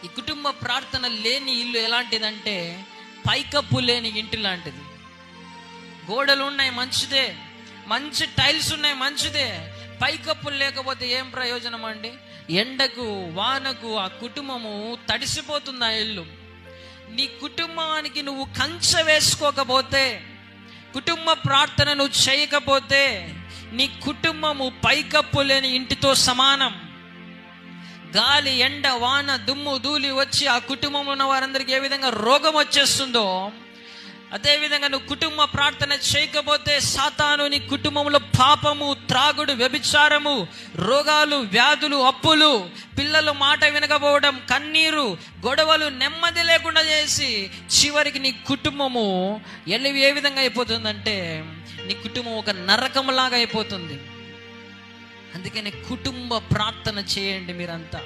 ఈ కుటుంబ ప్రార్థన లేని ఇల్లు ఎలాంటిదంటే పైకప్పు లేని ఇంటి లాంటిది. గోడలు ఉన్నాయి మంచిదే, మంచి టైల్స్ ఉన్నాయి మంచిదే, పైకప్పులు లేకపోతే ఏం ప్రయోజనం అండి? ఎండకు వానకు ఆ కుటుంబము తడిసిపోతుంది ఆ ఇల్లు. నీ కుటుంబానికి నువ్వు కంచె వేసుకోకపోతే, కుటుంబ ప్రార్థన నువ్వు చేయకపోతే, నీ కుటుంబము పైకప్పు లేని ఇంటితో సమానం. గాలి, ఎండ, వాన, దుమ్ము, ధూళి వచ్చి ఆ కుటుంబంలో ఉన్న వారందరికీ ఏ విధంగా రోగం వచ్చేస్తుందో, అదేవిధంగా నువ్వు కుటుంబ ప్రార్థన చేయకపోతే సాతాను నీ కుటుంబంలో పాపము, త్రాగుడు, వ్యభిచారము, రోగాలు, వ్యాధులు, అప్పులు, పిల్లలు మాట వినకపోవడం, కన్నీరు, గొడవలు, నెమ్మది లేకుండా చేసి చివరికి నీ కుటుంబము ఏ విధంగా అయిపోతుందంటే నీ కుటుంబం ఒక నరకంలాగా అయిపోతుంది. అందుకని కుటుంబ ప్రార్థన చేయండి మీరంతా.